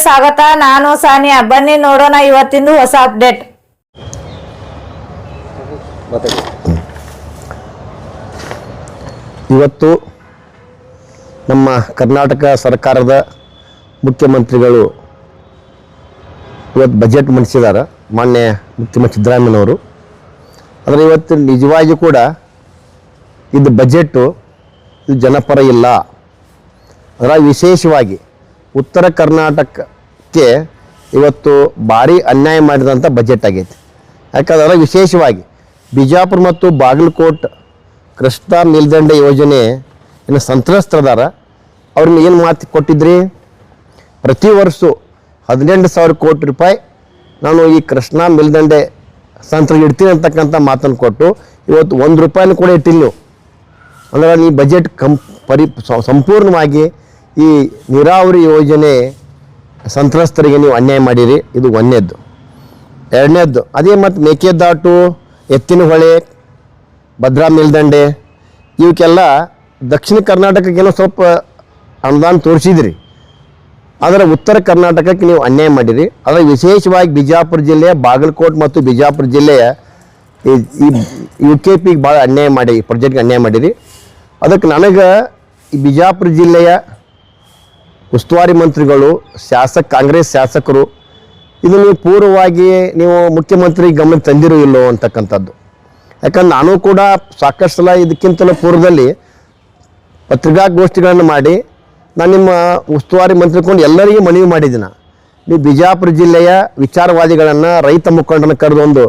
ಸ್ವಾಗತ. ನಾನು ಸಾನಿಯಾ. ಬನ್ನಿ ನೋಡೋಣ ಇವತ್ತಿಂದು ಹೊಸ ಅಪ್ಡೇಟ್. ಇವತ್ತು ನಮ್ಮ ಕರ್ನಾಟಕ ಸರ್ಕಾರದ ಮುಖ್ಯಮಂತ್ರಿಗಳು ಇವತ್ತು ಬಜೆಟ್ ಮಂಡಿಸಿದ್ದಾರೆ. ಮಾನ್ಯ ಮುಖ್ಯಮಂತ್ರಿ ಸಿದ್ದರಾಮಯ್ಯನವರು. ಆದರೆ ಇವತ್ತು ನಿಜವಾಗಿಯೂ ಕೂಡ ಇದು ಬಜೆಟ್ಟು ಇದು ಜನಪರ ಇಲ್ಲ. ಅದರ ವಿಶೇಷವಾಗಿ ಉತ್ತರ ಕರ್ನಾಟಕಕ್ಕೆ ಇವತ್ತು ಭಾರಿ ಅನ್ಯಾಯ ಮಾಡಿದಂಥ ಬಜೆಟ್ ಆಗೈತಿ. ಯಾಕಂದ್ರೆ ವಿಶೇಷವಾಗಿ ಬಿಜಾಪುರ ಮತ್ತು ಬಾಗಲಕೋಟೆ ಕೃಷ್ಣಾ ಮೇಲ್ದಂಡೆ ಯೋಜನೆ ಇನ್ನು ಸಂತ್ರಸ್ತರದಾರ. ಅವ್ರನ್ನ ಏನು ಮಾತು ಕೊಟ್ಟಿದ್ರಿ? ಪ್ರತಿ ವರ್ಷ 18,000 ಕೋಟಿ ರೂಪಾಯಿ ನಾನು ಈ ಕೃಷ್ಣಾ ಮೇಲ್ದಂಡೆ ಸಂತ್ರರಿಗೆ ಇಡ್ತೀನಿ ಅಂತಕ್ಕಂಥ ಮಾತನ್ನು ಕೊಟ್ಟು ಇವತ್ತು 1 ರೂಪಾಯಿನೂ ಕೂಡ ಇಟ್ಟಿಲ್ಲ ನೀವು. ಅಂದರೆ ಈ ಬಜೆಟ್ ಸಂಪೂರ್ಣವಾಗಿ ಈ ನೀರಾವರಿ ಯೋಜನೆ ಸಂತ್ರಸ್ತರಿಗೆ ನೀವು ಅನ್ಯಾಯ ಮಾಡಿರಿ. ಇದು ಒಂದನೇದ್ದು. ಎರಡನೇದ್ದು ಅದೇ ಮತ್ತು ಮೇಕೆದಾಟು, ಎತ್ತಿನಹೊಳೆ, ಭದ್ರಾ ಮೇಲ್ದಂಡೆ ಇವಕ್ಕೆಲ್ಲ ದಕ್ಷಿಣ ಕರ್ನಾಟಕಕ್ಕೇನೋ ಸ್ವಲ್ಪ ಅನುದಾನ ತೋರಿಸಿದ್ರಿ. ಆದರೆ ಉತ್ತರ ಕರ್ನಾಟಕಕ್ಕೆ ನೀವು ಅನ್ಯಾಯ ಮಾಡಿರಿ. ಆದರೆ ವಿಶೇಷವಾಗಿ ಬಿಜಾಪುರ ಜಿಲ್ಲೆಯ ಬಾಗಲಕೋಟೆ ಮತ್ತು ಬಿಜಾಪುರ ಜಿಲ್ಲೆಯ ಈ UKPಗೆ ಭಾಳ ಅನ್ಯಾಯ ಮಾಡಿ, ಈ ಪ್ರಾಜೆಕ್ಟ್ಗೆ ಅನ್ಯಾಯ ಮಾಡಿರಿ. ಅದಕ್ಕೆ ನನಗೆ ಈ ಬಿಜಾಪುರ ಜಿಲ್ಲೆಯ ಉಸ್ತುವಾರಿ ಮಂತ್ರಿಗಳು, ಕಾಂಗ್ರೆಸ್ ಶಾಸಕರು ಇದು ನೀವು ಪೂರ್ವವಾಗಿ ನೀವು ಮುಖ್ಯಮಂತ್ರಿ ಗಮನ ತಂದಿರೋ ಇಲ್ಲೋ ಅಂತಕ್ಕಂಥದ್ದು. ಯಾಕಂದ್ರೆ ನಾನು ಕೂಡ ಸಾಕಷ್ಟು ಸಲ ಇದಕ್ಕಿಂತಲೂ ಪೂರ್ವದಲ್ಲಿ ಪತ್ರಿಕಾಗೋಷ್ಠಿಗಳನ್ನು ಮಾಡಿ ನಾನು ನಿಮ್ಮ ಉಸ್ತುವಾರಿ ಮಂತ್ರಿಕೊಂಡು ಎಲ್ಲರಿಗೂ ಮನವಿ ಮಾಡಿದ್ದೀನಿ. ನೀವು ಬಿಜಾಪುರ ಜಿಲ್ಲೆಯ ವಿಚಾರವಾದಿಗಳನ್ನು, ರೈತ ಮುಖಂಡರನ್ನು ಕರೆದು ಒಂದು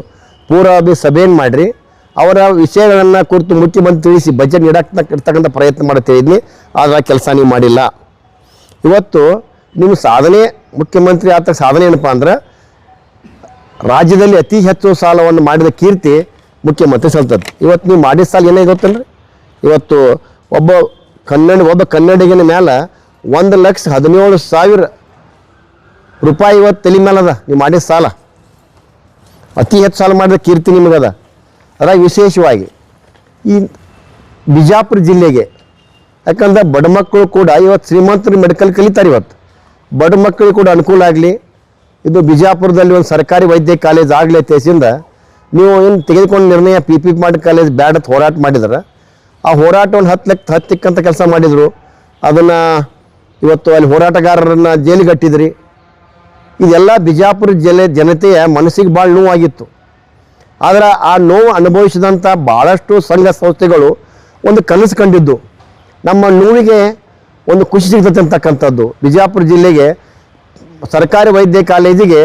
ಪೂರ್ವಭಾವಿ ಸಭೆಯನ್ನು ಮಾಡಿರಿ. ಅವರ ವಿಷಯಗಳನ್ನು ಕುರಿತು ಮುಖ್ಯಮಂತ್ರಿ ತಿಳಿಸಿ ಬಜೆಟ್ ಇರ್ತಕ್ಕಂಥ ಪ್ರಯತ್ನ ಮಾಡ್ತಿದ್ದೀನಿ. ಆದರೆ ಕೆಲಸ ನೀವು ಮಾಡಿಲ್ಲ. ಇವತ್ತು ನಿಮ್ಮ ಸಾಧನೆ, ಮುಖ್ಯಮಂತ್ರಿ ಆತ ಸಾಧನೆ ಏನಪ್ಪ ಅಂದ್ರೆ ರಾಜ್ಯದಲ್ಲಿ ಅತಿ ಹೆಚ್ಚು ಸಾಲವನ್ನು ಮಾಡಿದ ಕೀರ್ತಿ ಮುಖ್ಯಮಂತ್ರಿ ಸಲ್ತದ್ದು. ಇವತ್ತು ನೀವು ಮಾಡಿದ ಸಾಲ ಏನೇ ಗೊತ್ತಲ್ರಿ? ಇವತ್ತು ಒಬ್ಬ ಕನ್ನಡಿಗನ ಮೇಲೆ 1,17,000 ರೂಪಾಯಿ ಇವತ್ತು ತಲೆ ಮೇಲದ ನೀವು ಮಾಡಿದ ಸಾಲ. ಅತಿ ಹೆಚ್ಚು ಸಾಲ ಮಾಡಿದ ಕೀರ್ತಿ ನಿಮಗದ. ಅದಾಗ ವಿಶೇಷವಾಗಿ ಈ ಬಿಜಾಪುರ ಜಿಲ್ಲೆಗೆ, ಯಾಕಂದ್ರೆ ಬಡ ಮಕ್ಕಳು ಕೂಡ ಇವತ್ತು ಶ್ರೀಮಂತರು ಮೆಡಿಕಲ್ ಕಲಿತಾರೆ. ಇವತ್ತು ಬಡ ಮಕ್ಕಳಿಗೆ ಕೂಡ ಅನುಕೂಲ ಆಗಲಿ. ಇದು ಬಿಜಾಪುರದಲ್ಲಿ ಒಂದು ಸರ್ಕಾರಿ ವೈದ್ಯ ಕಾಲೇಜ್ ಆಗಲಿ ತೇಸಿಂದ ನೀವು ಏನು ತೆಗೆದುಕೊಂಡು ನಿರ್ಣಯ PP ಮಾಡಿ ಕಾಲೇಜ್ ಬ್ಯಾಡ ಹೋರಾಟ ಮಾಡಿದ್ರೆ ಆ ಹೋರಾಟವನ್ನು ಹತ್ತಿಕ್ಕಂಥ ಕೆಲಸ ಮಾಡಿದರು. ಅದನ್ನು ಇವತ್ತು ಅಲ್ಲಿ ಹೋರಾಟಗಾರರನ್ನು ಜೈಲಿಗಟ್ಟಿದ್ರಿ. ಇದೆಲ್ಲ ಬಿಜಾಪುರ ಜಿಲ್ಲೆ ಜನತೆಯ ಮನಸ್ಸಿಗೆ ಭಾಳ ನೋವಾಗಿತ್ತು. ಆದರೆ ಆ ನೋವು ಅನುಭವಿಸಿದಂಥ ಭಾಳಷ್ಟು ಸಂಘ ಸಂಸ್ಥೆಗಳು ಒಂದು ಕನಸು ಕಂಡಿದ್ದು, ನಮ್ಮ ನೋವಿಗೆ ಒಂದು ಖುಷಿ ಸಿಗ್ತದೆ ಅಂತಕ್ಕಂಥದ್ದು. ಬಿಜಾಪುರ ಜಿಲ್ಲೆಗೆ ಸರ್ಕಾರಿ ವೈದ್ಯ ಕಾಲೇಜಿಗೆ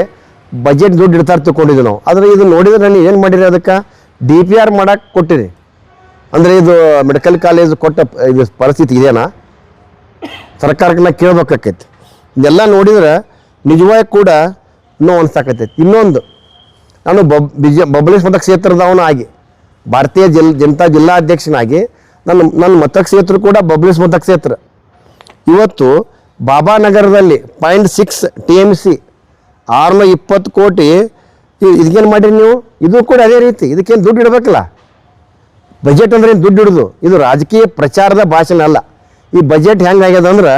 ಬಜೆಟ್ ದುಡ್ಡು ಇಡ್ತಾರೆ ತಿಳ್ಕೊಂಡಿದ್ದು ನಾವು. ಆದರೆ ಇದು ನೋಡಿದ್ರೆ ನಾನು ಏನು ಮಾಡಿರಿ? ಅದಕ್ಕೆ DPR ಮಾಡೋಕ್ಕೆ ಕೊಟ್ಟಿರಿ. ಅಂದರೆ ಇದು ಮೆಡಿಕಲ್ ಕಾಲೇಜ್ ಕೊಟ್ಟ ಇದು ಪರಿಸ್ಥಿತಿ ಇದೆಯಾ? ಸರ್ಕಾರಕ್ಕೆ ನಾ ಕೇಳ್ಬೇಕಾಕೈತಿ. ಇದೆಲ್ಲ ನೋಡಿದ್ರೆ ನಿಜವಾಗಿ ಕೂಡ ನೋವು ಅನ್ಸಾಕತ್ತೈತಿ. ಇನ್ನೊಂದು, ನಾನು ಬಬಲೇಶ್ ಮತಕ್ಷೇತ್ರದವನು ಆಗಿ ಭಾರತೀಯ ಜನತಾ ಜಿಲ್ಲಾಧ್ಯಕ್ಷನಾಗಿ ನನ್ನ ಮತಕ್ಷೇತ್ರ ಕೂಡ ಬಬಲೇಶ್ ಮತಕ್ಷೇತ್ರ. ಇವತ್ತು ಬಾಬಾನಗರದಲ್ಲಿ 0.6 TMC 620 ಕೋಟಿ ಇದಕ್ಕೇನು ಮಾಡಿರಿ ನೀವು? ಇದು ಕೂಡ ಅದೇ ರೀತಿ. ಇದಕ್ಕೇನು ದುಡ್ಡು ಇಡಬೇಕಲ್ಲ? ಬಜೆಟ್ ಅಂದ್ರೆ ಏನು ದುಡ್ಡು ಹಿಡಿದು? ಇದು ರಾಜಕೀಯ ಪ್ರಚಾರದ ಭಾಷಣ ಅಲ್ಲ. ಈ ಬಜೆಟ್ ಹೆಂಗಾಗ್ಯದ ಅಂದ್ರೆ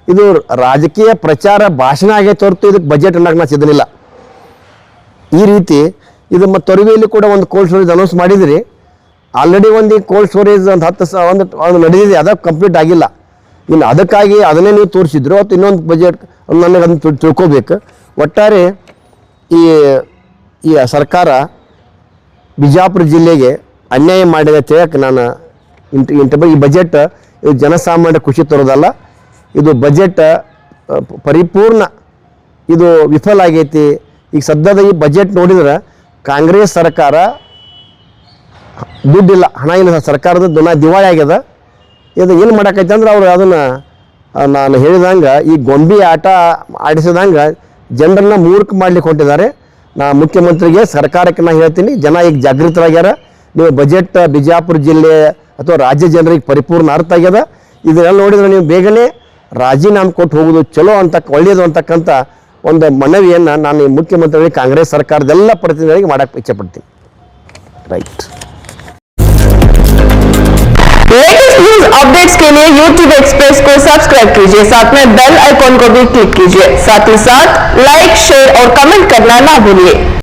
ಇದು ರಾಜಕೀಯ ಪ್ರಚಾರ ಭಾಷಣ ಆಗೈತೆ ಹೊರತು ಇದಕ್ಕೆ ಬಜೆಟ್ ಅನ್ನೋಕೆ ನಾನು ಸಿದ್ಧನಿಲ್ಲ. ಈ ರೀತಿ ಇದು ಮತ್ತು ತೊರವಿಯಲ್ಲಿ ಕೂಡ ಒಂದು ಕೋಲ್ಡ್ ಸ್ಟೋರೇಜ್ ಅನೌನ್ಸ್ ಮಾಡಿದ್ರಿ. ಆಲ್ರೆಡಿ ಒಂದು ಕೋಲ್ಡ್ ಸ್ಟೋರೇಜ್ ಒಂದು ನಡೆದಿದೆ, ಅದಕ್ಕೆ ಕಂಪ್ಲೀಟ್ ಆಗಿಲ್ಲ. ಇನ್ನು ಅದಕ್ಕಾಗಿ ಅದನ್ನೇ ನೀವು ತೋರಿಸಿದ್ರು. ಅಥವಾ ಇನ್ನೊಂದು ಬಜೆಟ್ ನನಗೆ ಅದನ್ನು ತಿಳ್ಕೊಬೇಕು. ಒಟ್ಟಾರೆ ಈ ಸರ್ಕಾರ ಬಿಜಾಪುರ ಜಿಲ್ಲೆಗೆ ಅನ್ಯಾಯ ಮಾಡಿದೆ ಹೇಳಕ್ಕೆ ನಾನು ಈ ಬಜೆಟ್ ಇದು ಜನಸಾಮಾನ್ಯ ಖುಷಿ ತರೋದಲ್ಲ. ಇದು ಬಜೆಟ್ ಪರಿಪೂರ್ಣ ಇದು ವಿಫಲ ಆಗೈತಿ. ಈಗ ಸದ್ಯದ ಈ ಬಜೆಟ್ ನೋಡಿದ್ರೆ ಕಾಂಗ್ರೆಸ್ ಸರ್ಕಾರ ದುಡ್ಡಿಲ್ಲ, ಹಣ ಇಲ್ಲ, ಸರ್ಕಾರದ ದಿವಾಳಿ ಆಗ್ಯದ. ಇದು ಏನು ಮಾಡೋಕ್ಕೈತೆ ಅಂದ್ರೆ ಅವರು ಅದನ್ನು ನಾನು ಹೇಳಿದಂಗೆ ಈ ಗೊಂಬೆ ಆಟ ಆಡಿಸಿದಂಗೆ ಜನರನ್ನ ಮೂರ್ಖ ಮಾಡ್ಲಿಕ್ಕೆ ಹೊಂಟಿದ್ದಾರೆ. ನಾ ಮುಖ್ಯಮಂತ್ರಿಗೆ, ಸರ್ಕಾರಕ್ಕೆ ನಾನು ಹೇಳ್ತೀನಿ, ಜನ ಈಗ ಜಾಗೃತರಾಗ್ಯಾರ. ನೀವು ಬಜೆಟ್ ಬಿಜಾಪುರ ಜಿಲ್ಲೆ ಅಥವಾ ರಾಜ್ಯ ಜನರಿಗೆ ಪರಿಪೂರ್ಣ ಅರ್ಥ ಆಗ್ಯದ. ಇದನ್ನೆಲ್ಲ ನೋಡಿದ್ರೆ ನೀವು ಬೇಗನೆ ರಾಜೀನಾಮೆ ಕೊಟ್ಟು ಹೋಗೋದು ಚಲೋ ಒಳ್ಳೆಯದು ಅಂತಕ್ಕಂಥ ಒಂದು ಮನವಿಯನ್ನು ನಾನು ಈ ಮುಖ್ಯಮಂತ್ರಿಗಳಿಗೆ, ಕಾಂಗ್ರೆಸ್ ಸರ್ಕಾರದೆಲ್ಲ ಪ್ರತಿನಿಧಿಗಳಿಗೆ ಮಾಡೋಕ್ಕೆ ಇಚ್ಛೆಪಡ್ತೀನಿ. ರೈಟ್. लेटेस्ट न्यूज अपडेट्स के लिए YouTube एक्सप्रेस को सब्सक्राइब कीजिए, साथ में बेल आइकॉन को भी क्लिक कीजिए। साथ ही साथ लाइक, शेयर और कमेंट करना ना भूलिए।